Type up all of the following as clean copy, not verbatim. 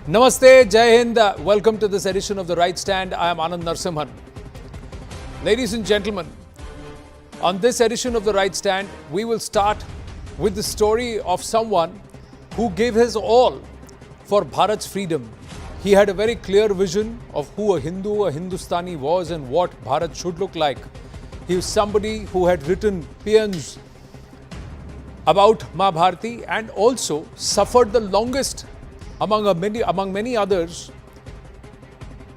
Namaste, Jai Hind. Welcome to this edition of The Right Stand. I am Anand Narsimhan. Ladies and gentlemen, on this edition of The Right Stand, we will start with the story of someone who gave his all for Bharat's freedom. He had a very clear vision of who a Hindu, a Hindustani was and what Bharat should look like. He was somebody who had written paeans about Ma Bharati and also suffered the longest among many others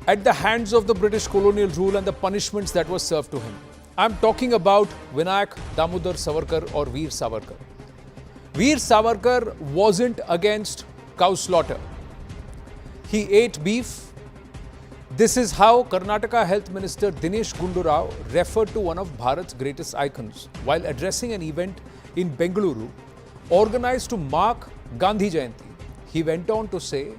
at the hands of the British colonial rule and the punishments that were served to him. I am talking about Vinayak Damodar Savarkar or Veer Savarkar. Veer Savarkar wasn't against cow slaughter. He ate beef. This is how Karnataka Health Minister Dinesh Gundu Rao referred to one of Bharat's greatest icons while addressing an event in Bengaluru organized to mark Gandhi Jayanti. He went on to say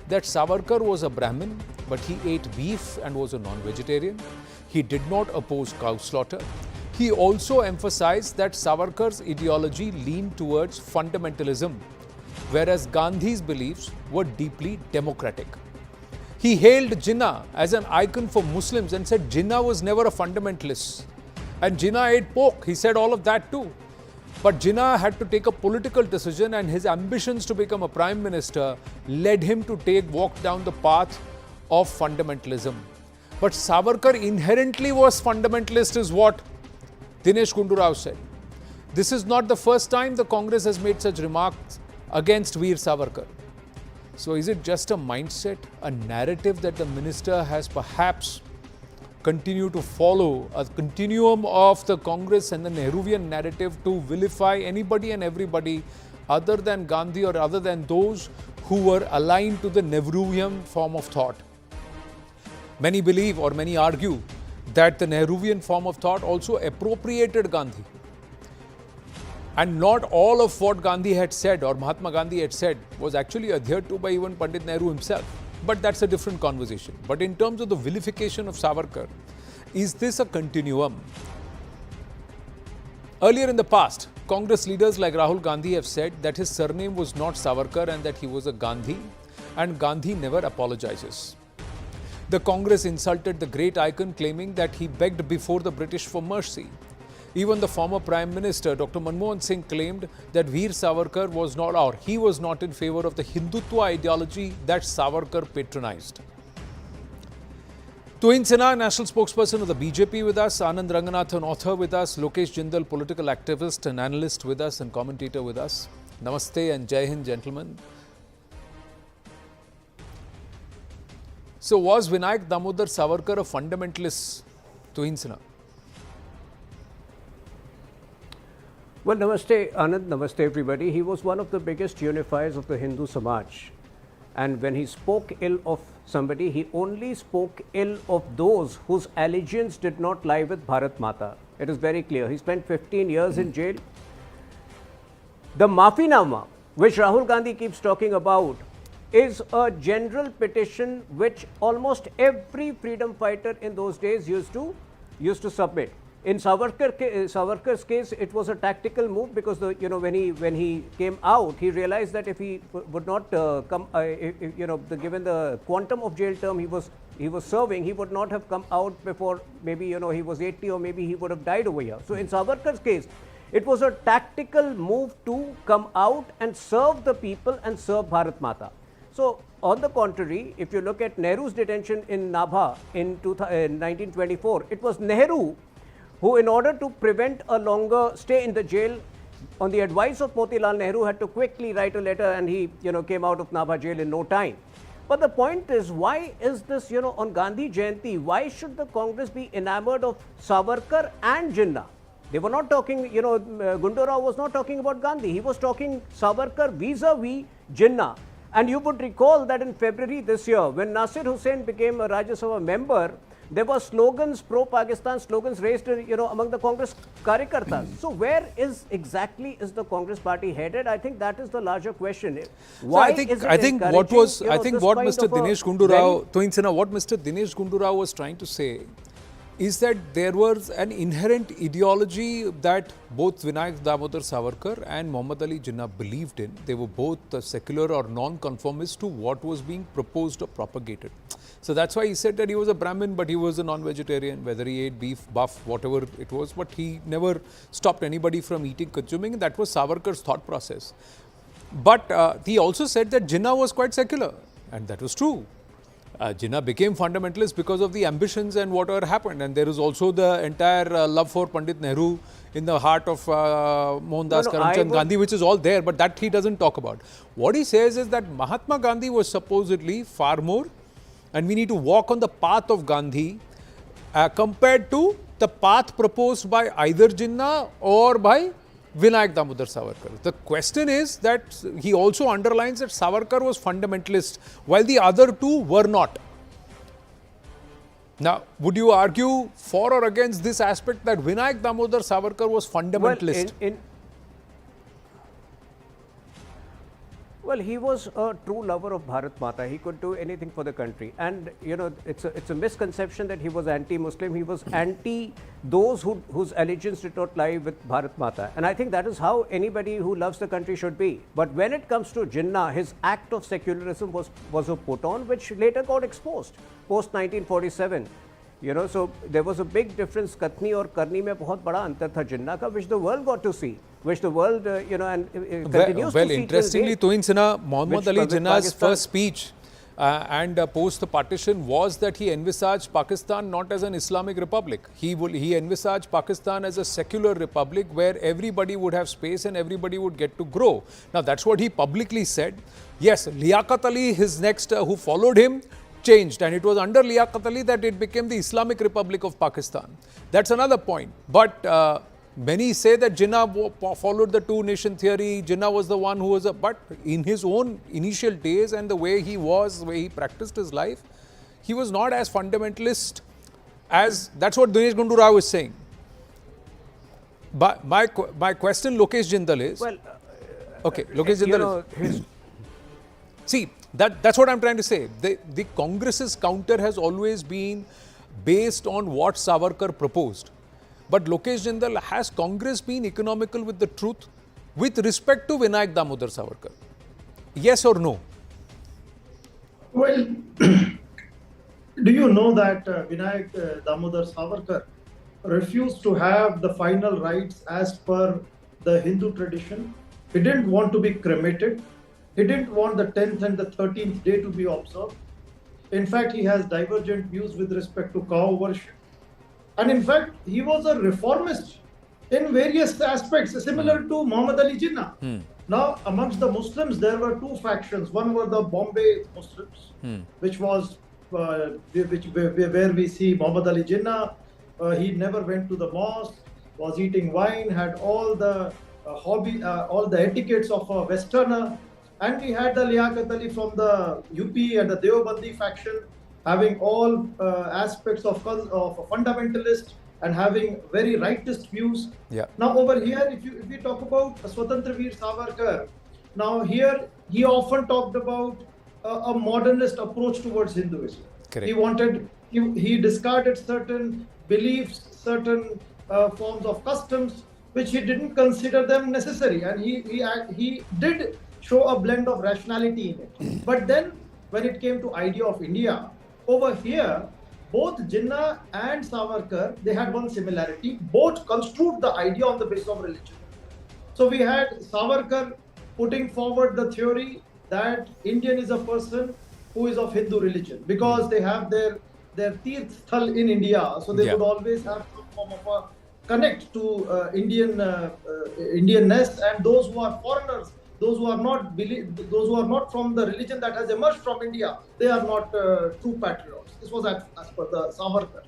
that Savarkar was a brahmin, but he ate beef and was a non-vegetarian. He did not oppose cow slaughter. He also emphasized that Savarkar's ideology leaned towards fundamentalism, whereas Gandhi's beliefs were deeply democratic. He hailed Jinnah as an icon for Muslims and said Jinnah was never a fundamentalist. And Jinnah ate pork. He said all of that too. But Jinnah had to take a political decision, and his ambitions to become a prime minister led him to walk down the path of fundamentalism. But Savarkar inherently was fundamentalist is what Dinesh Gundu Rao said. This is not the first time the Congress has made such remarks against Veer Savarkar. So is it just a mindset, a narrative that the minister has perhaps continued to follow, a continuum of the Congress and the Nehruvian narrative to vilify anybody and everybody other than Gandhi or other than those who were aligned to the Nehruvian form of thought? Many believe or many argue that the Nehruvian form of thought also appropriated Gandhi. And not all of what Gandhi had said or Mahatma Gandhi had said was actually adhered to by even Pandit Nehru himself. But that's a different conversation. But in terms of the vilification of Savarkar, is this a continuum? Earlier in the past, Congress leaders like Rahul Gandhi have said that his surname was not Savarkar and that he was a Gandhi, and Gandhi never apologizes. The Congress insulted the great icon, claiming that he begged before the British for mercy. Even the former Prime Minister, Dr. Manmohan Singh, claimed that Veer Savarkar was not in favor of the Hindutva ideology that Savarkar patronized. Tuhin Sinha, national spokesperson of the BJP with us, Anand Ranganathan, author with us, Lokesh Jindal, political activist and analyst with us and commentator with us. Namaste and Jai Hind, gentlemen. So was Vinayak Damodar Savarkar a fundamentalist, Tuhin Sinha? Well, namaste Anand, namaste everybody. He was one of the biggest unifiers of the Hindu Samaj. And when he spoke ill of somebody, he only spoke ill of those whose allegiance did not lie with Bharat Mata. It is very clear. He spent 15 years in jail. The Maafinama, which Rahul Gandhi keeps talking about, is a general petition which almost every freedom fighter in those days used to submit. In Savarkar's case, it was a tactical move because when he came out, he realized that if he would not given the quantum of jail term he was serving, he would not have come out before maybe he was 80 or maybe he would have died over here. So in Savarkar's case, it was a tactical move to come out and serve the people and serve Bharat Mata. So on the contrary, if you look at Nehru's detention in Nabha in 1924, it was Nehru who, in order to prevent a longer stay in the jail, on the advice of Motilal Nehru, had to quickly write a letter, and he came out of Nabha jail in no time. But the point is, why is this, on Gandhi Jayanti, why should the Congress be enamored of Savarkar and Jinnah? They were not talking, Gundu Rao was not talking about Gandhi. He was talking Savarkar vis-a-vis Jinnah. And you would recall that in February this year, when Nasir Hussain became a Rajya Sabha member, there were slogans, pro-Pakistan slogans raised, among the Congress Karyakartas. So where exactly is the Congress party headed? I think that is the larger question. Why what Mr. Dinesh Gundu Rao was trying to say is that there was an inherent ideology that both Vinayak Damodar Savarkar and Muhammad Ali Jinnah believed in. They were both secular or non-conformist to what was being proposed or propagated. So that's why he said that he was a Brahmin, but he was a non-vegetarian, whether he ate beef, buff, whatever it was, but he never stopped anybody from eating, consuming, and that was Savarkar's thought process. But he also said that Jinnah was quite secular, and that was true. Jinnah became fundamentalist because of the ambitions and whatever happened. And there is also the entire love for Pandit Nehru in the heart of Mohandas Karamchand Gandhi, which is all there, but that he doesn't talk about. What he says is that Mahatma Gandhi was supposedly far more, and we need to walk on the path of Gandhi compared to the path proposed by either Jinnah or by Vinayak Damodar Savarkar. The question is that he also underlines that Savarkar was fundamentalist, while the other two were not. Now, would you argue for or against this aspect that Vinayak Damodar Savarkar was fundamentalist? Well, he was a true lover of Bharat Mata. He could do anything for the country. And, you know, it's a misconception that he was anti-Muslim. He was anti those whose allegiance did not lie with Bharat Mata. And I think that is how anybody who loves the country should be. But when it comes to Jinnah, his act of secularism was a put on, which later got exposed post 1947. You know, so there was a big difference. Kathni or Karni mein bahut bada antar tha Jinnah ka, which the world got to see, which the world, you know, and continues to see. Well, interestingly, Tuhin Sinha, Muhammad Ali Jinnah's first speech and post the partition was that he envisaged Pakistan not as an Islamic republic. He envisaged Pakistan as a secular republic where everybody would have space and everybody would get to grow. Now, that's what he publicly said. Yes, Liaquat Ali, his next, who followed him, changed, and it was under Liaquat Ali that it became the Islamic Republic of Pakistan. That's another point. But many say that Jinnah followed the two-nation theory. Jinnah was the one who was but in his own initial days and the way he was, the way he practiced his life, he was not as fundamentalist as, that's what Dinesh Gundu Rao is saying. But my question, Lokesh Jindal, is, well, okay, Lokesh Jindal is, see, that's what I'm trying to say. The Congress's counter has always been based on what Savarkar proposed. But Lokesh Jindal, has Congress been economical with the truth with respect to Vinayak Damodar Savarkar? Yes or no? Well, do you know that Vinayak Damodar Savarkar refused to have the final rites as per the Hindu tradition? He didn't want to be cremated. He didn't want the 10th and the 13th day to be observed. In fact, he has divergent views with respect to cow worship. And in fact, he was a reformist in various aspects, similar to Muhammad Ali Jinnah. Now, amongst the Muslims, there were two factions. One were the Bombay Muslims, which was where we see Muhammad Ali Jinnah. He never went to the mosque, was eating wine, had all the all the etiquettes of a Westerner. And we had the Liaquat Ali from the UP and the Deobandi faction, having all aspects of a fundamentalist and having very rightist views. Yeah. Now over here, if we talk about Swatantra Veer Savarkar, now here he often talked about a modernist approach towards Hinduism. Correct. He discarded certain beliefs, certain forms of customs, which he didn't consider them necessary, and he did show a blend of rationality in it. But then when it came to idea of India, over here, both Jinnah and Savarkar, they had one similarity. Both construed the idea on the basis of religion. So we had Savarkar putting forward the theory that Indian is a person who is of Hindu religion because they have their Tirth Sthal in India. So they would always have some form of a connect to Indianness, and those who are foreigners, those who are not from the religion that has emerged from India, they are not true patriots. This was as per the Savarkar.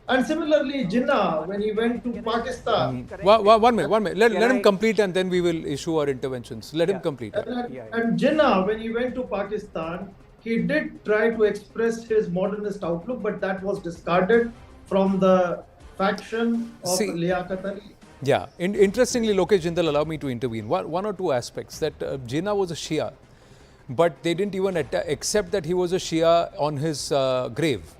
And similarly, Jinnah, when he went to Pakistan... One minute. Let him complete and then we will issue our interventions. Let him complete. And Jinnah, when he went to Pakistan, he did try to express his modernist outlook, but that was discarded from the faction of Liaquat Ali. Yeah, interestingly, Lokesh Jindal, allow me to intervene. One or two aspects that Jinnah was a Shia, but they didn't even accept that he was a Shia on his grave.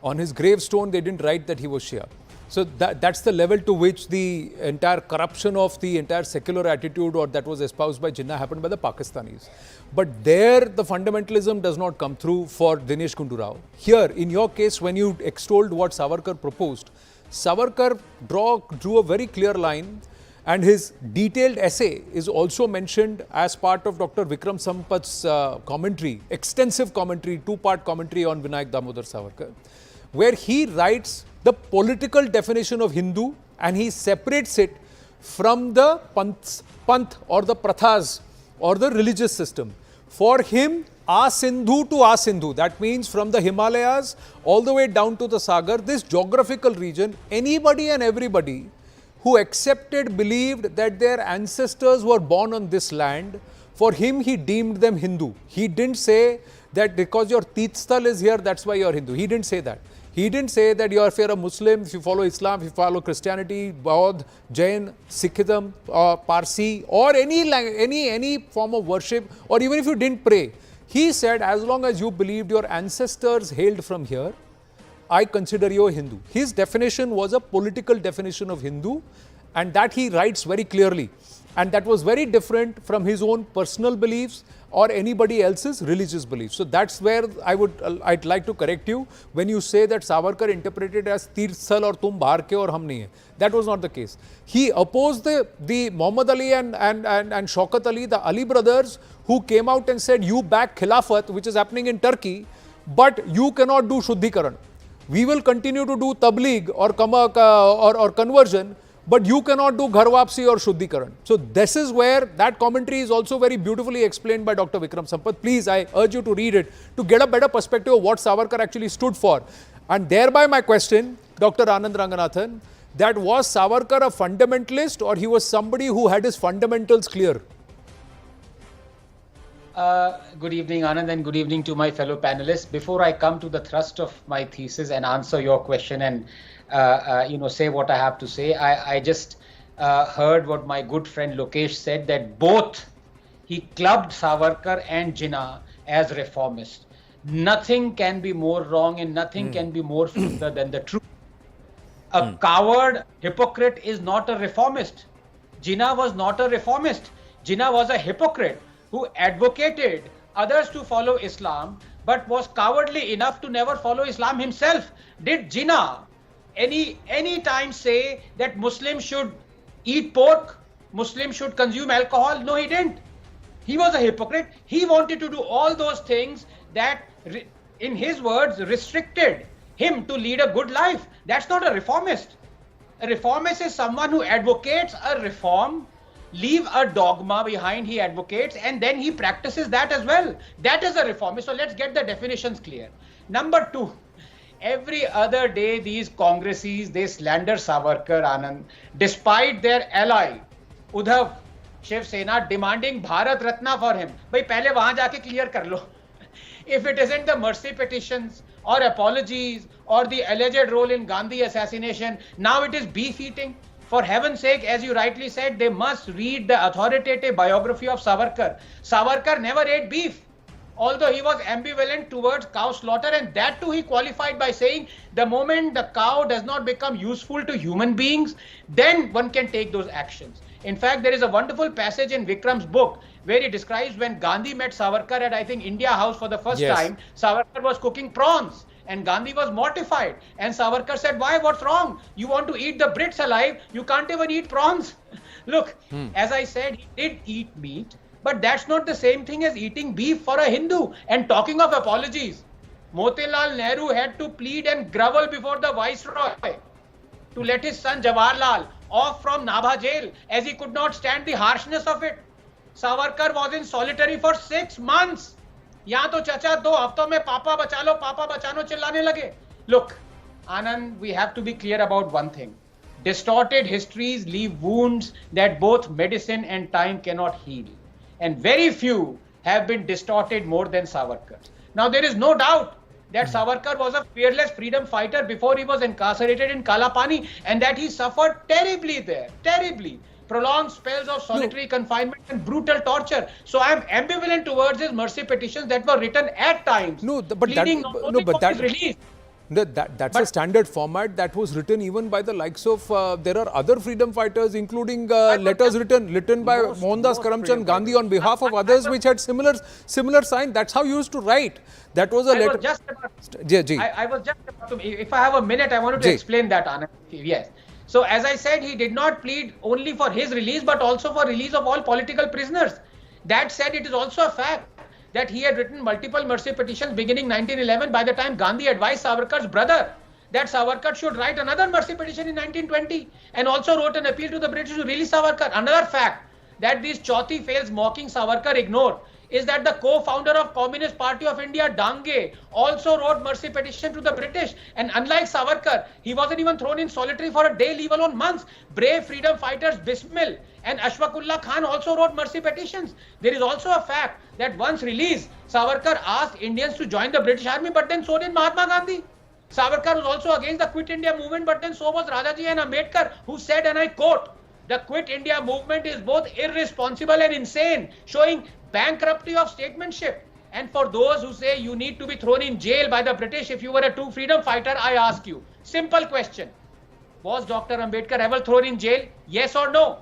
On his gravestone, they didn't write that he was Shia. So that's the level to which the entire corruption of the entire secular attitude or that was espoused by Jinnah happened by the Pakistanis. But there the fundamentalism does not come through for Dinesh Gundu Rao. Here, in your case, when you extolled what Savarkar proposed, Savarkar drew a very clear line, and his detailed essay is also mentioned as part of Dr. Vikram Sampat's commentary, extensive commentary, two-part commentary on Vinayak Damodar Savarkar, where he writes the political definition of Hindu and he separates it from the panth or the prathas or the religious system. For him, Sindhu to Sindhu, that means from the Himalayas all the way down to the Sagar, this geographical region, anybody and everybody who accepted, believed that their ancestors were born on this land, for him he deemed them Hindu. He didn't say that because your Teethsthal is here, that's why you're Hindu. He didn't say that. He didn't say that if you're a Muslim, if you follow Islam, if you follow Christianity, Baudh, Jain, Sikhism, Parsi, or any form of worship, or even if you didn't pray. He said, as long as you believed your ancestors hailed from here, I consider you a Hindu. His definition was a political definition of Hindu, and that he writes very clearly. And that was very different from his own personal beliefs or anybody else's religious beliefs. So that's where I'd like to correct you when you say that Savarkar interpreted as Tirthal or tum bahar ke aur hum nahi hai. That was not the case. He opposed the Muhammad Ali and Shaukat Ali, the Ali brothers, who came out and said, you back Khilafat, which is happening in Turkey, but you cannot do Shuddhikaran. We will continue to do Tabligh or conversion, but you cannot do Ghar Wapsi or Shuddhikaran. So this is where that commentary is also very beautifully explained by Dr. Vikram Sampath. Please, I urge you to read it to get a better perspective of what Savarkar actually stood for. And thereby my question, Dr. Anand Ranganathan, that was Savarkar a fundamentalist or he was somebody who had his fundamentals clear? Good evening, Anand, and good evening to my fellow panelists. Before I come to the thrust of my thesis and answer your question and say what I have to say, I just heard what my good friend Lokesh said, that both he clubbed Savarkar and Jinnah as reformists. Nothing can be more wrong and nothing can be more further than the truth. A coward hypocrite is not a reformist. Jinnah was not a reformist. Jinnah was a hypocrite who advocated others to follow Islam, but was cowardly enough to never follow Islam himself. Did Jinnah any time say that Muslims should eat pork, Muslims should consume alcohol? No, he didn't. He was a hypocrite. He wanted to do all those things that, in his words, restricted him to lead a good life. That's not a reformist. A reformist is someone who advocates a reform, leave a dogma behind he advocates, and then he practices that as well. That is a reformist. So let's get the definitions clear. Number two, every other day these congresses, they slander Savarkar, Anand, despite their ally, Udhav, Shiv Sena, demanding Bharat Ratna for him. Bhai, pehle wahan jaake clear kar lo. If it isn't the mercy petitions or apologies or the alleged role in Gandhi assassination, now it is beef eating. For heaven's sake, as you rightly said, they must read the authoritative biography of Savarkar. Savarkar never ate beef, although he was ambivalent towards cow slaughter, and that too he qualified by saying the moment the cow does not become useful to human beings, then one can take those actions. In fact, there is a wonderful passage in Vikram's book where he describes when Gandhi met Savarkar at, I think, India House for the first time. Savarkar was cooking prawns and Gandhi was mortified. And Savarkar said, why? What's wrong? You want to eat the Brits alive? You can't even eat prawns. Look, as I said, he did eat meat, but that's not the same thing as eating beef for a Hindu. And talking of apologies, Motilal Nehru had to plead and grovel before the Viceroy to let his son Jawaharlal off from Nabha jail, as he could not stand the harshness of it. Savarkar was in solitary for 6 months. यहाँ तो चाचा 2 हफ्तों में पापा बचा लो चिल्लाने लगे. Look, Anand, we have to be clear about one thing. Distorted histories leave wounds that both medicine and time cannot heal. And very few have been distorted more than Savarkar. Now, there is no doubt that Savarkar was a fearless freedom fighter before he was incarcerated in Kalapani, and that he suffered terribly there, terribly. Prolonged spells of solitary confinement and brutal torture. So I am ambivalent towards his mercy petitions that were written at times. But that release. That's a standard format that was written even by the likes of, there are other freedom fighters, including letters written by Mohandas Karamchand Gandhi on behalf of others, which had similar sign. That's how you used to write. That was a letter. I was just about to, if I have a minute, I wanted to explain that, Anand. Yes. So as I said, he did not plead only for his release, but also for release of all political prisoners. That said, it is also a fact that he had written multiple mercy petitions beginning 1911 by the time Gandhi advised Savarkar's brother that Savarkar should write another mercy petition in 1920, and also wrote an appeal to the British to release Savarkar. Another fact that these chauthi fails mocking Savarkar ignore is that the co-founder of Communist Party of India, Dange, also wrote mercy petition to the British. And unlike Savarkar, he wasn't even thrown in solitary for a day, leave alone months. Brave freedom fighters Bismil and Ashfaqullah Khan also wrote mercy petitions. There is also a fact that once released, Savarkar asked Indians to join the British Army, but then so did Mahatma Gandhi. Savarkar was also against the Quit India movement, but then so was Rajaji and Ambedkar, who said, and I quote, "The Quit India movement is both irresponsible and insane, showing bankruptcy of statesmanship." And for those who say you need to be thrown in jail by the British if you were a true freedom fighter, I ask you, simple question. Was Dr. Ambedkar ever thrown in jail? Yes or no?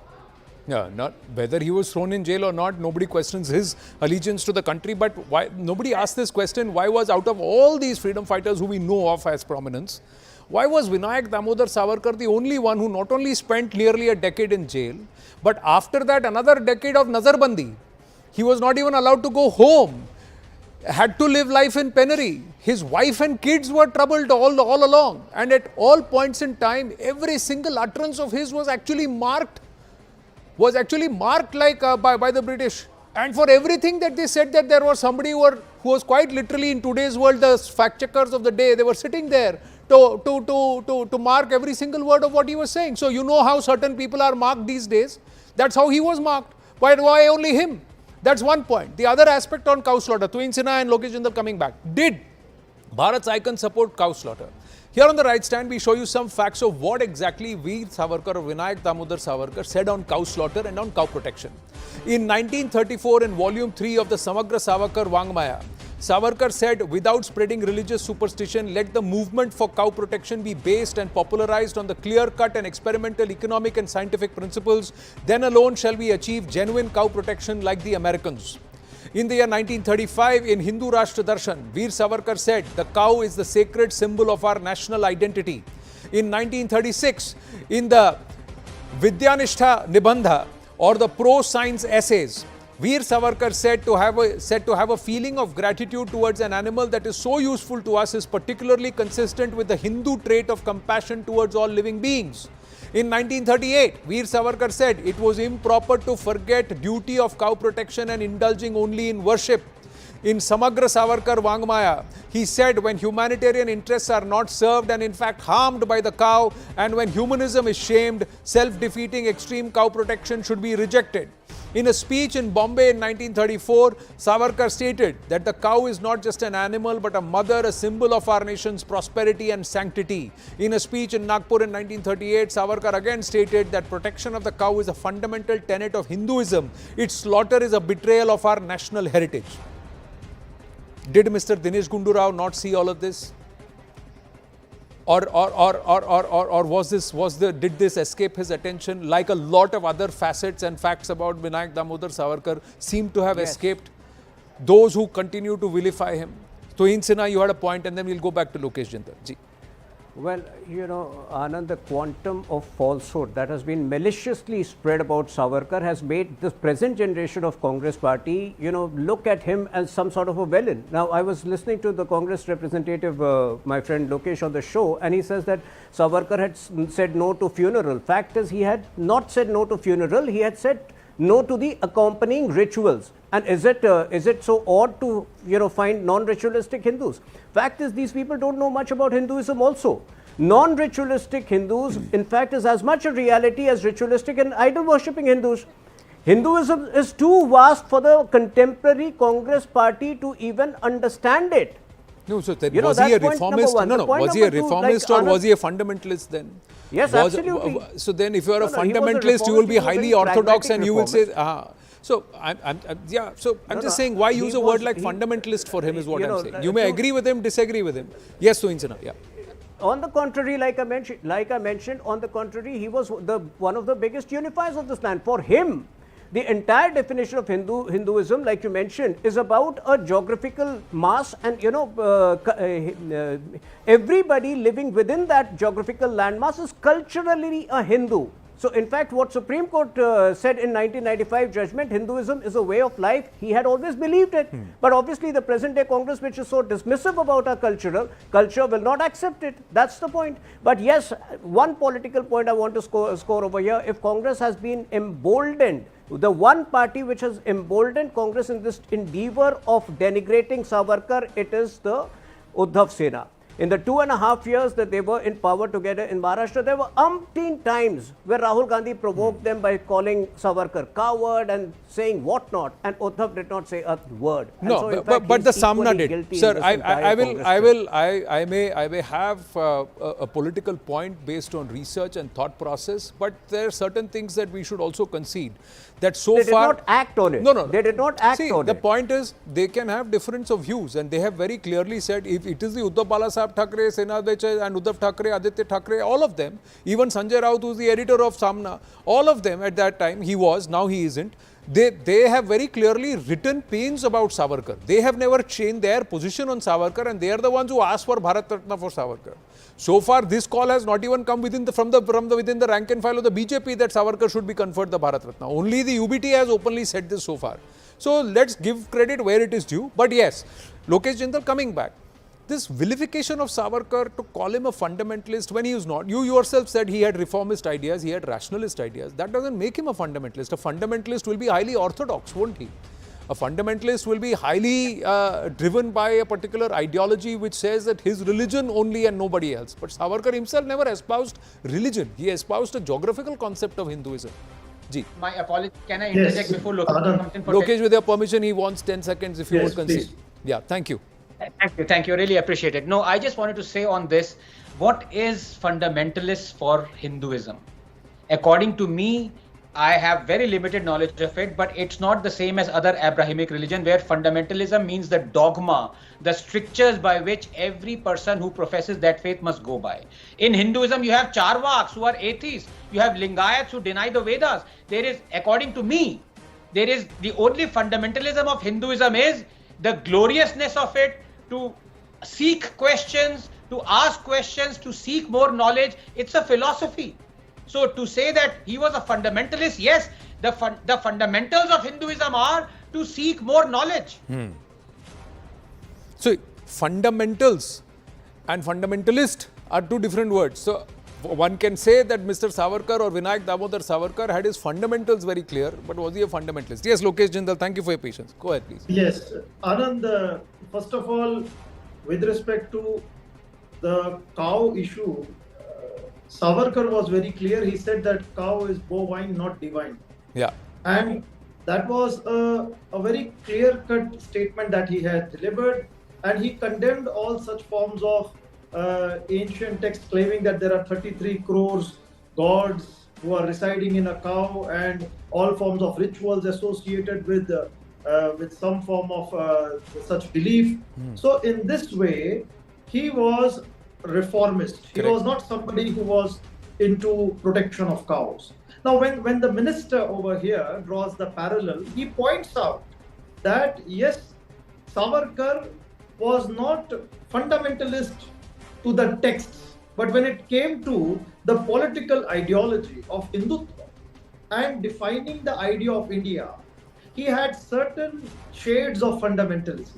Yeah, not whether he was thrown in jail or not, nobody questions his allegiance to the country. But why nobody asked this question? Why was, out of all these freedom fighters who we know of as prominence, why was Vinayak Damodar Savarkar the only one who not only spent nearly a decade in jail, but after that another decade of Nazarbandi? He was not even allowed to go home, had to live life in penury. His wife and kids were troubled all along. And at all points in time, every single utterance of his was actually marked like by the British. And for everything that they said, that there was somebody who was quite literally, in today's world, the fact checkers of the day, they were sitting there to mark every single word of what he was saying. So you know how certain people are marked these days. That's how he was marked. But why only him? That's one point. The other aspect on cow slaughter, Tuin Sinha and Lokesh Jindal coming back. Did Bharat's icon support cow slaughter? Here on the right stand, we show you some facts of what exactly Veer Savarkar or Vinayak Damodar Savarkar said on cow slaughter and on cow protection. In 1934, in volume 3 of the Samagra Savarkar Vangmaya, Savarkar said, without spreading religious superstition, let the movement for cow protection be based and popularized on the clear-cut and experimental economic and scientific principles. Then alone shall we achieve genuine cow protection like the Americans. In the year 1935, in Hindu Rashtra Darshan, Veer Savarkar said, the cow is the sacred symbol of our national identity. In 1936, in the Vidyanishtha Nibandha, or the pro-science essays, Veer Savarkar said to have a feeling of gratitude towards an animal that is so useful to us is particularly consistent with the Hindu trait of compassion towards all living beings. In 1938, Veer Savarkar said it was improper to forget duty of cow protection and indulging only in worship. In Samagra Savarkar Vangmaya, he said when humanitarian interests are not served and in fact harmed by the cow, and when humanism is shamed, self-defeating extreme cow protection should be rejected. In a speech in Bombay in 1934, Savarkar stated that the cow is not just an animal but a mother, a symbol of our nation's prosperity and sanctity. In a speech in Nagpur in 1938, Savarkar again stated that protection of the cow is a fundamental tenet of Hinduism. Its slaughter is a betrayal of our national heritage. Did Mr. Dinesh Gundu Rao not see all of this? Or did this escape his attention, like a lot of other facets and facts about Vinayak Damodar Savarkar seem to have escaped those who continue to vilify him? Tuin Sinha, you had a point, and then we'll go back to Lokesh Jindal. Ji. Well, you know, Anand, the quantum of falsehood that has been maliciously spread about Savarkar has made the present generation of Congress party, you know, look at him as some sort of a villain. Now, I was listening to the Congress representative, my friend Lokesh, on the show, and he says that Savarkar had said no to funeral. Fact is, he had not said no to funeral, he had said no to the accompanying rituals. And is it so odd to, you know, find non-ritualistic Hindus? Fact is, these people don't know much about Hinduism also. Non-ritualistic Hindus, in fact, is as much a reality as ritualistic and idol-worshipping Hindus. Hinduism is too vast for the contemporary Congress party to even understand it. No, so was he a reformist? No, was he a reformist or was he a fundamentalist then? Yes, absolutely. So then if you are a fundamentalist, you will be highly orthodox and you will say, So I'm just saying, why use a word like fundamentalist for him is what I'm saying. You may agree with him, disagree with him. Yes, Tuin Sinha, yeah. On the contrary, like I mentioned, on the contrary, he was one of the biggest unifiers of this land. For him, the entire definition of Hinduism, like you mentioned, is about a geographical mass, and everybody living within that geographical landmass is culturally a Hindu. So, in fact, what Supreme Court said in 1995 judgment, Hinduism is a way of life, he had always believed it. But obviously, the present day Congress, which is so dismissive about our culture, will not accept it. That's the point. But yes, one political point I want to score over here. If Congress has been emboldened, the one party which has emboldened Congress in this endeavor of denigrating Savarkar, it is the Uddhav Sena. In the 2.5 years that they were in power together in Maharashtra, there were umpteen times where Rahul Gandhi provoked them by calling Savarkar coward and saying what not, and Uddhav did not say a word. No, so but the Samna did. Sir, I may have a political point based on research and thought process, but there are certain things that we should also concede. That so they far, did not act on it. No. They did not act on it. The point is, they can have difference of views, and they have very clearly said, if it is the Uddhav Balasaheb Thackeray, Sena Dechai, and Uddhav Thackeray, Aditya Thackeray, all of them, even Sanjay Raut, who is the editor of Samna, all of them at that time, he was, now he isn't, they have very clearly written pains about Savarkar. They have never changed their position on Savarkar, and they are the ones who asked for Bharat Ratna for Savarkar. So far, this call has not even come within the rank and file of the BJP that Savarkar should be conferred the Bharat Ratna. Only the UBT has openly said this so far. So let's give credit where it is due. But yes, Lokesh Jindal, coming back, this vilification of Savarkar, to call him a fundamentalist when he is not. You yourself said he had reformist ideas, he had rationalist ideas. That doesn't make him a fundamentalist. A fundamentalist will be highly orthodox, won't he? A fundamentalist will be highly driven by a particular ideology which says that his religion only and nobody else. But Savarkar himself never espoused religion. He espoused a geographical concept of Hinduism. Ji. My apology. Can I interject before Lokesh? Lokesh, with your permission, he wants 10 seconds if you would concede. Please. Yeah, thank you. Thank you. Really appreciate it. No, I just wanted to say on this, what is fundamentalist for Hinduism? According to me, I have very limited knowledge of it, but it's not the same as other Abrahamic religion, where fundamentalism means the dogma, the strictures by which every person who professes that faith must go by. In Hinduism, you have Charvaks who are atheists. You have Lingayats who deny the Vedas. There is, according to me, there is the only fundamentalism of Hinduism is the gloriousness of it, to seek questions, to ask questions, to seek more knowledge. It's a philosophy. So to say that he was a fundamentalist, yes, the fundamentals of Hinduism are to seek more knowledge. So fundamentals and fundamentalist are two different words. So one can say that Mr. Savarkar or Vinayak Damodar Savarkar had his fundamentals very clear, but was he a fundamentalist? Yes, Lokesh Jindal, thank you for your patience. Go ahead, please. Yes, Anand, first of all, with respect to the cow issue, Savarkar was very clear. He said that cow is bovine, not divine. Yeah. And that was a very clear-cut statement that he had delivered. And he condemned all such forms of ancient texts claiming that there are 33 crores gods who are residing in a cow, and all forms of rituals associated with some form of such belief. So in this way, he was reformist. Correct. He was not somebody who was into protection of cows. Now, when the minister over here draws the parallel, he points out that yes, Savarkar was not fundamentalist to the texts, but when it came to the political ideology of Hindutva and defining the idea of India, he had certain shades of fundamentalism.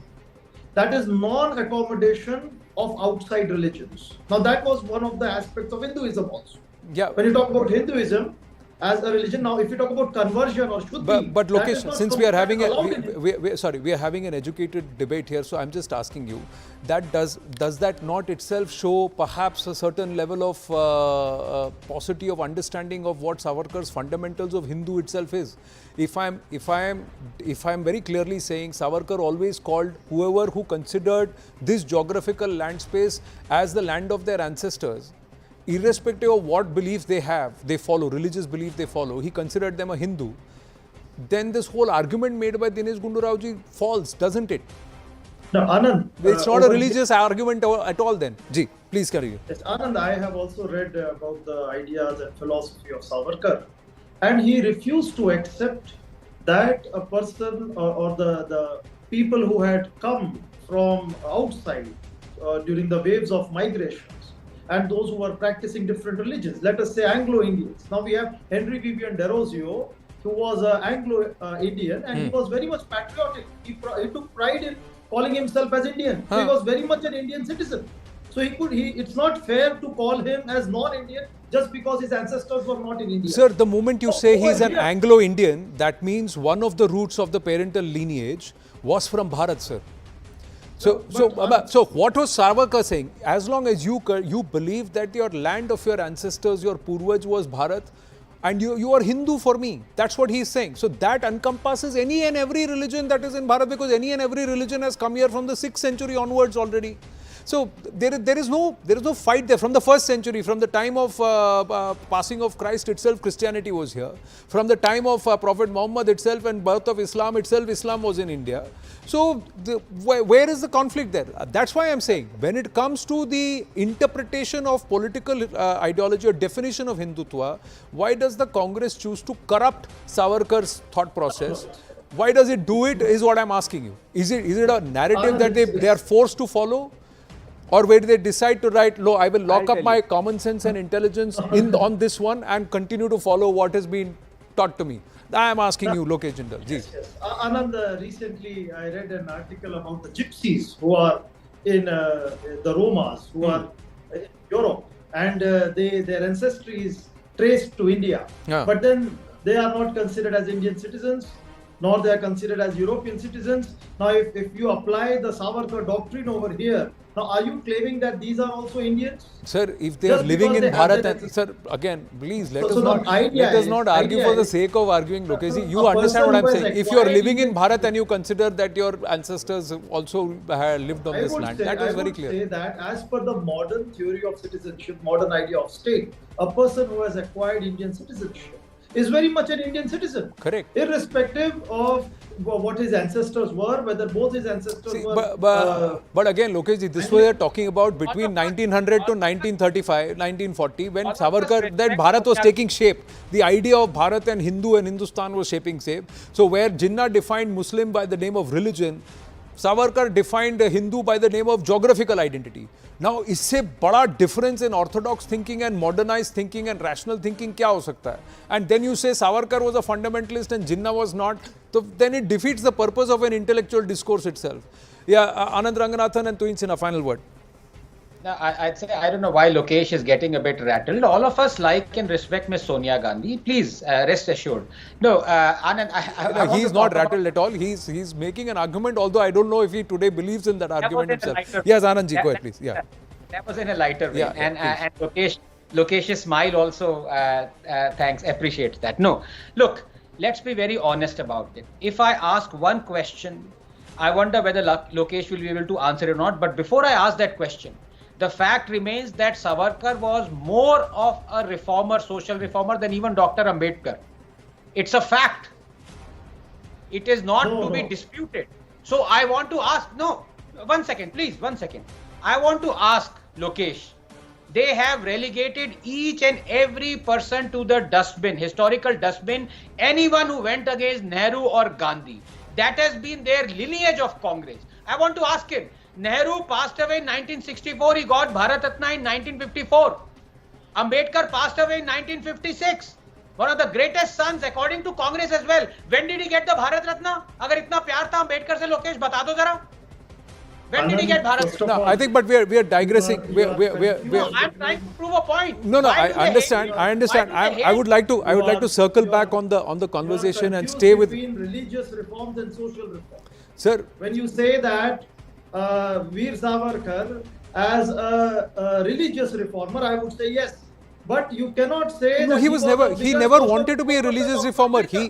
That is non-accommodation of outside religions. Now, that was one of the aspects of Hinduism also. Yeah. When you talk about Hinduism as a religion, now if you talk about conversion or Shuddhi, but Lokesh, since we are having we are having an educated debate here, so I'm just asking you, that does that not itself show perhaps a certain level of paucity of understanding of what Savarkar's fundamentals of Hindu itself is? If I'm very clearly saying Savarkar always called whoever who considered this geographical land space as the land of their ancestors, irrespective of what beliefs they have, they follow, religious belief they follow, he considered them a Hindu, then this whole argument made by Dinesh Gundu Rao ji falls, doesn't it? No, Anand, it's not a religious argument at all then. Ji. Please carry on. Yes, Anand, I have also read about the ideas and philosophy of Savarkar, and he refused to accept that a person or the people who had come from outside during the waves of migrations and those who were practicing different religions, let us say Anglo-Indians. Now we have Henry Vivian Derozio, who was an Anglo-Indian, and he was very much patriotic. He took pride in calling himself as Indian. So he was very much an Indian citizen. So it's not fair to call him as non-Indian just because his ancestors were not in India. Sir, the moment you say he's an Anglo-Indian, that means one of the roots of the parental lineage was from Bharat, sir. So what was Savarkar saying? As long as you believe that your land of your ancestors, your Purvaj was Bharat, and you are Hindu for me. That's what he is saying. So that encompasses any and every religion that is in Bharat, because any and every religion has come here from the 6th century onwards already. So there is no fight there. From the 1st century, from the time of passing of Christ itself, Christianity was here. From the time of Prophet Muhammad itself and birth of Islam itself, Islam was in India. So where is the conflict there? That's why I'm saying, when it comes to the interpretation of political ideology or definition of Hindutva, why does the Congress choose to corrupt Savarkar's thought process? Why does it do it, is what I'm asking you. Is it a narrative that they are forced to follow? Or where they decide to write, I will lock up my common sense and intelligence on this one and continue to follow what has been taught to me? I am asking you, Lokesh Jindal. Yes. Anand, recently I read an article about the gypsies who are in the Romas, who are in Europe, and their ancestry is traced to India. Yeah. But then they are not considered as Indian citizens, nor they are considered as European citizens. Now, if you apply the Savarkar doctrine over here, now are you claiming that these are also Indians? Sir, if they are living in Bharat, sir, again, please let us not argue for the sake of arguing, Lokesh. You understand what I'm saying. If you are living in Bharat and you consider that your ancestors also have lived on this land, that is very clear. I would say that as per the modern theory of citizenship, modern idea of state, a person who has acquired Indian citizenship is very much an Indian citizen. Correct. Irrespective of what his ancestors were, whether both his ancestors were... But again, Lokesh, this we are talking about between 1900 to 1935, 1940, when Savarkar, that Bharat was taking shape. The idea of Bharat and Hindu and Hindustan was shaping shape. So where Jinnah defined Muslim by the name of religion, Savarkar defined Hindu by the name of geographical identity. Now, इससे बड़ा difference in orthodox thinking and modernized thinking and rational thinking क्या हो सकता है? And then you say Savarkar was a fundamentalist and Jinnah was not. So then it defeats the purpose of an intellectual discourse itself. Yeah, Anand Ranganathan and Tuin Sinha, final word. Now, I'd say, I don't know why Lokesh is getting a bit rattled. All of us like and respect Ms. Sonia Gandhi. Please, rest assured. No, Anand, he's not rattled at all. He's making an argument, although I don't know if he today believes in that argument himself. Yes, Anandji, go ahead, please. Yeah. That was in a lighter way. Yeah, and Lokesh's smile also thanks, appreciates that. No, look, let's be very honest about it. If I ask one question, I wonder whether Lokesh will be able to answer it or not. But before I ask that question, the fact remains that Savarkar was more of a reformer, social reformer than even Dr. Ambedkar. It's a fact. It is not to be disputed. So I want to ask, one second, please, 1 second. I want to ask Lokesh, they have relegated each and every person to the dustbin, historical dustbin, anyone who went against Nehru or Gandhi. That has been their lineage of Congress. I want to ask him, Nehru passed away in 1964, he got Bharat Ratna in 1954. Ambedkar passed away in 1956. One of the greatest sons according to Congress as well. When did he get the Bharat Ratna? Agar itna pyar tha Ambedkar se, Lokesh, bata do zara. When did he get Bharat Ratna? No, I think, but we are digressing. I'm trying to prove a point. No, I understand. I would like to circle back on the conversation and stay with between religious reforms and social reforms. Sir, when you say that Veer Savarkar as a religious reformer, I would say yes. But you cannot say no, that he never wanted to be a religious reformer. He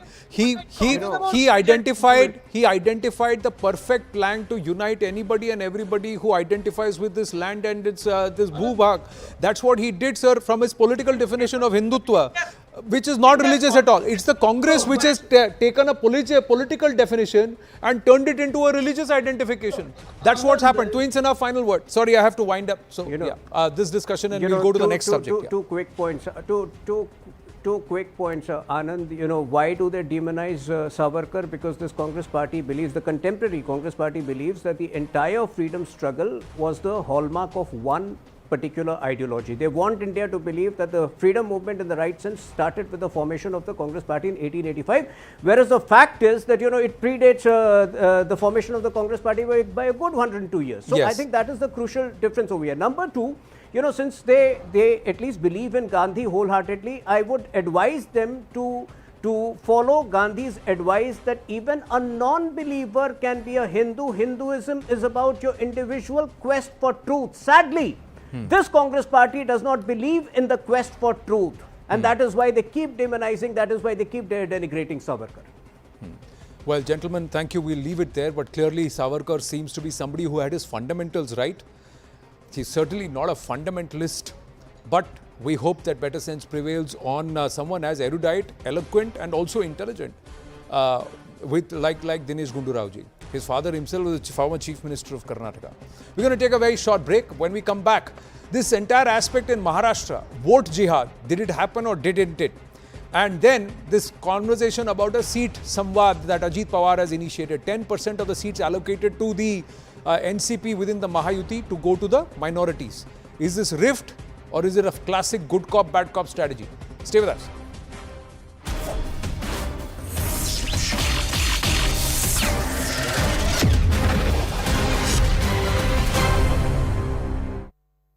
identified the perfect land to unite anybody and everybody who identifies with this land and its this bhubhag. That's what he did, sir, from his political definition of Hindutva. which is not religious at all. It's the Congress which has taken a political definition and turned it into a religious identification. That's what's happened. Twins in our final word. Sorry, I have to wind up. So, this discussion and we'll go to the next subject. Two quick points. Two quick points, Anand. Why do they demonize Savarkar? Because this Congress party believes, the contemporary Congress party believes, that the entire freedom struggle was the hallmark of one particular ideology. They want India to believe that the freedom movement in the right sense started with the formation of the Congress party in 1885, whereas the fact is that it predates the formation of the Congress party by a good 102 years. So I think that is the crucial difference over here. Number two, since they at least believe in Gandhi wholeheartedly, I would advise them to follow Gandhi's advice that even a non-believer can be a Hindu. Hinduism is about your individual quest for truth. Sadly, this Congress party does not believe in the quest for truth, and that is why they keep demonizing, that is why they keep denigrating Savarkar. Well, gentlemen, thank you. We'll leave it there, but clearly Savarkar seems to be somebody who had his fundamentals right. He's certainly not a fundamentalist, but we hope that better sense prevails on someone as erudite, eloquent and also intelligent with like Dinesh Gundu Rao ji. His father himself was the former Chief Minister of Karnataka. We're going to take a very short break. When we come back, this entire aspect in Maharashtra, vote jihad, did it happen or didn't it? And then this conversation about a seat samvad that Ajit Pawar has initiated, 10% of the seats allocated to the NCP within the Mahayuti to go to the minorities. Is this rift or is it a classic good cop, bad cop strategy? Stay with us.